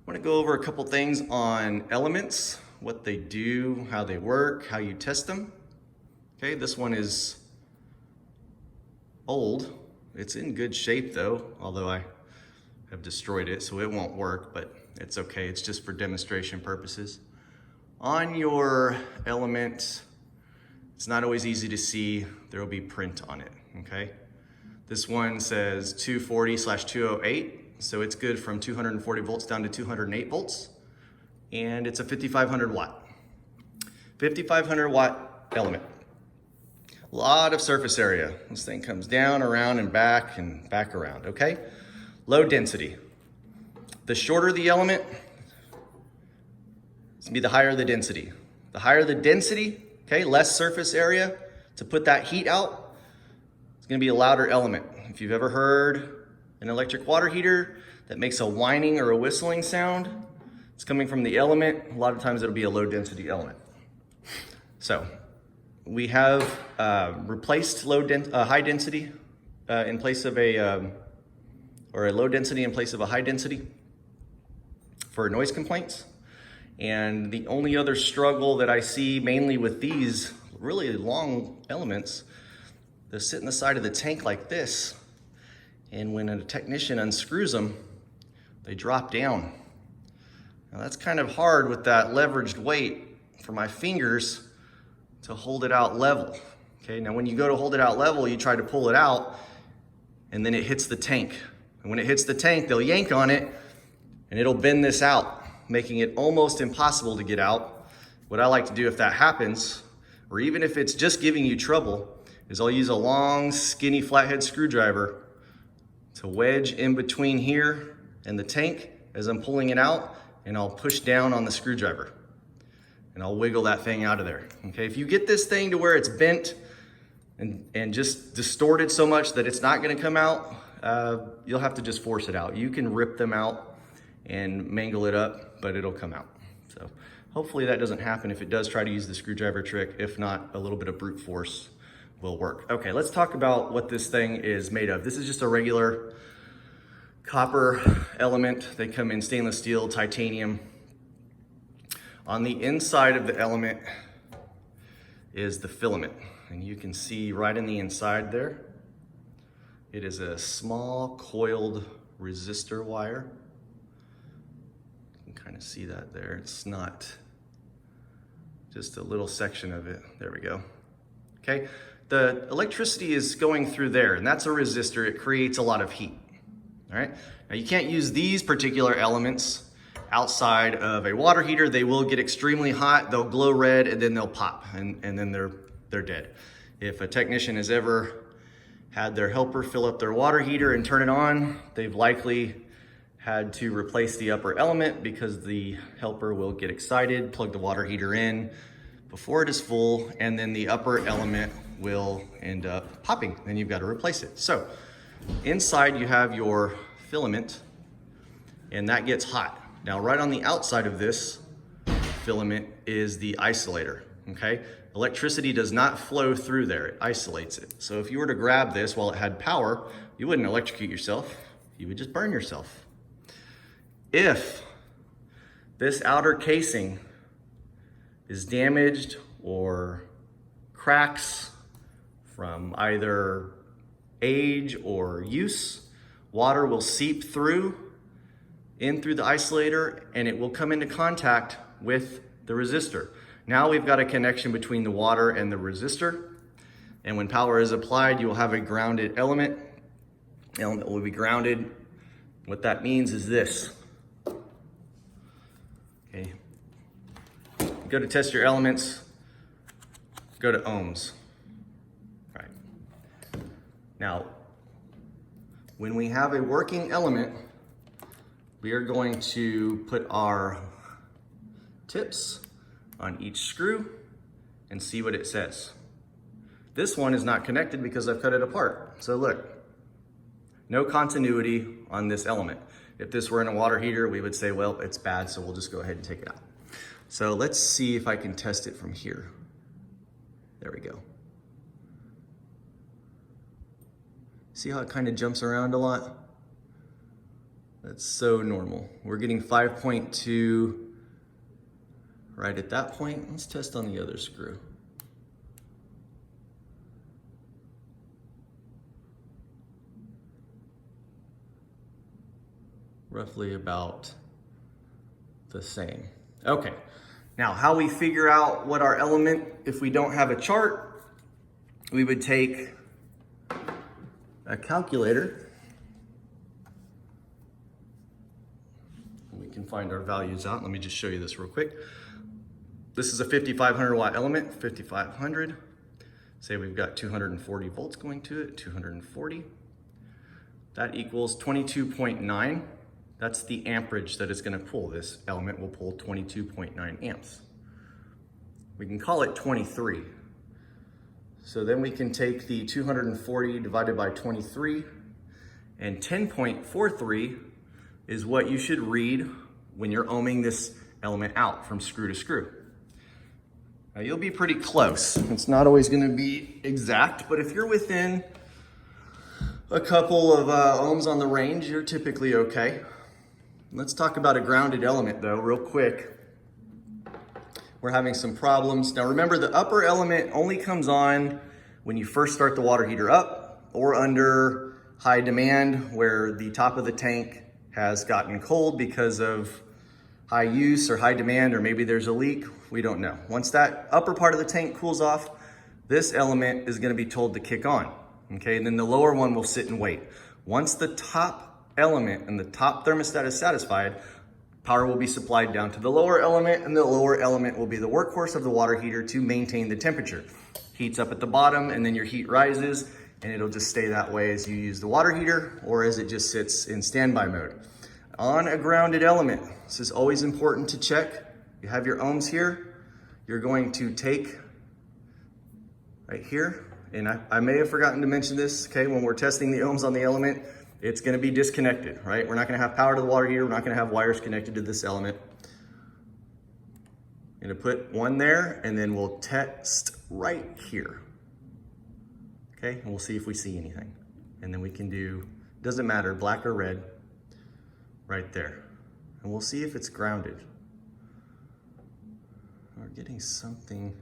I want to go over a couple things on elements, what they do, how they work, how you test them. Okay, this one is old. It's in good shape though, although I have destroyed it, so it won't work, but it's okay. It's just for demonstration purposes. On your element, it's not always easy to see. There will be print on it, okay? This one says 240/208. So it's good from 240 volts down to 208 volts. And it's a 5500 watt. 5500 watt element. A lot of surface area. This thing comes down, around, and back around, okay? Low density. The shorter the element, it's gonna be the higher the density. The higher the density, okay, less surface area to put that heat out, it's gonna be a louder element. If you've ever heard an electric water heater that makes a whining or a whistling sound, it's coming from the element. A lot of times it'll be a low density element. So we have replaced high density in place of or a low density in place of a high density for noise complaints. And the only other struggle that I see mainly with these really long elements, they sit in the side of the tank like this. And when a technician unscrews them, they drop down. Now that's kind of hard with that leveraged weight for my fingers to hold it out level. Okay, now when you go to hold it out level, you try to pull it out and then it hits the tank. And when it hits the tank, they'll yank on it and it'll bend this out, making it almost impossible to get out. What I like to do if that happens, or even if it's just giving you trouble, is I'll use a long, skinny flathead screwdriver to wedge in between here and the tank as I'm pulling it out, and I'll push down on the screwdriver and I'll wiggle that thing out of there. Okay, if you get this thing to where it's bent and just distorted so much that it's not gonna come out, you'll have to just force it out. You can rip them out and mangle it up, but it'll come out. So hopefully that doesn't happen. If it does, try to use the screwdriver trick. If not, a little bit of brute force will work. Okay, let's talk about what this thing is made of. This is just a regular copper element. They come in stainless steel, titanium. On the inside of the element is the filament. And you can see right in the inside there, it is a small coiled resistor wire. You can kind of see that there. It's not just a little section of it. There we go. Okay, the electricity is going through there, and that's a resistor. It creates a lot of heat. All right, now you can't use these particular elements outside of a water heater. They will get extremely hot, they'll glow red, and then they'll pop, and then they're dead. If a technician has ever had their helper fill up their water heater and turn it on, they've likely had to replace the upper element because the helper will get excited, plug the water heater in before it is full, and then the upper element will end up popping. Then you've got to replace it. So inside you have your filament, and that gets hot. Now right on the outside of this filament is the isolator, okay? Electricity does not flow through there, it isolates it. So if you were to grab this while it had power, you wouldn't electrocute yourself, you would just burn yourself. If this outer casing is damaged or cracks from either age or use, water will seep in through the isolator, and it will come into contact with the resistor. Now we've got a connection between the water and the resistor, and when power is applied, you will have a grounded element. Element will be grounded. What that means is this. Okay. Go to test your elements, go to ohms. All right. Now, when we have a working element, we are going to put our tips on each screw and see what it says. This one is not connected because I've cut it apart. So look, no continuity on this element. If this were in a water heater, we would say, well, it's bad, so we'll just go ahead and take it out. So let's see if I can test it from here. There we go. See how it kind of jumps around a lot? That's so normal. We're getting 5.2 right at that point. Let's test on the other screw. Roughly about the same. Okay, now how we figure out what our element, if we don't have a chart, we would take a calculator. We can find our values out. Let me just show you this real quick. This is a 5,500 watt element, 5,500. Say we've got 240 volts going to it, 240. That equals 22.9. That's the amperage that it's gonna pull. This element will pull 22.9 amps. We can call it 23. So then we can take the 240 divided by 23, and 10.43 is what you should read when you're ohming this element out from screw to screw. Now you'll be pretty close. It's not always gonna be exact, but if you're within a couple of ohms on the range, you're typically okay. Let's talk about a grounded element though, real quick. We're having some problems. Now remember, the upper element only comes on when you first start the water heater up or under high demand where the top of the tank has gotten cold because of high use or high demand, or maybe there's a leak, we don't know. Once that upper part of the tank cools off, this element is gonna be told to kick on, okay? And then the lower one will sit and wait. Once the top element and the top thermostat is satisfied, power will be supplied down to the lower element, and the lower element will be the workhorse of the water heater to maintain the temperature. Heats up at the bottom, and then your heat rises, and it'll just stay that way as you use the water heater or as it just sits in standby mode. On a grounded element, this is always important to check. You have your ohms here. You're going to take right here, and I may have forgotten to mention this, okay, when we're testing the ohms on the element, it's gonna be disconnected, right? We're not gonna have power to the water heater. We're not gonna have wires connected to this element. I'm gonna put one there, and then we'll test right here. Okay, and we'll see if we see anything. And then we can do, doesn't matter, black or red, right there. And we'll see if it's grounded. We're getting something.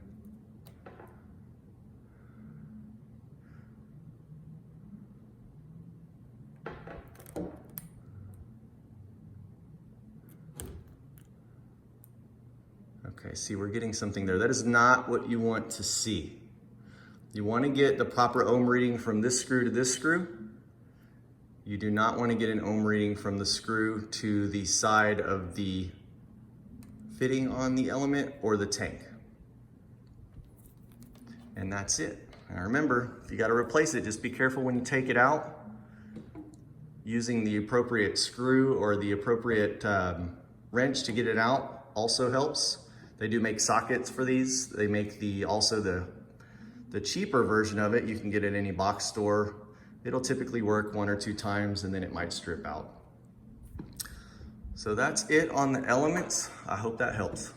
Okay, see, we're getting something there. That is not what you want to see. You want to get the proper ohm reading from this screw to this screw. You do not want to get an ohm reading from the screw to the side of the fitting on the element or the tank. And that's it. Now remember, if you got to replace it, just be careful when you take it out. Using the appropriate screw or the appropriate wrench to get it out also helps. They do make sockets for these. They make also the cheaper version of it. You can get it at any box store. It'll typically work 1 or 2 times, and then it might strip out. So that's it on the elements. I hope that helps.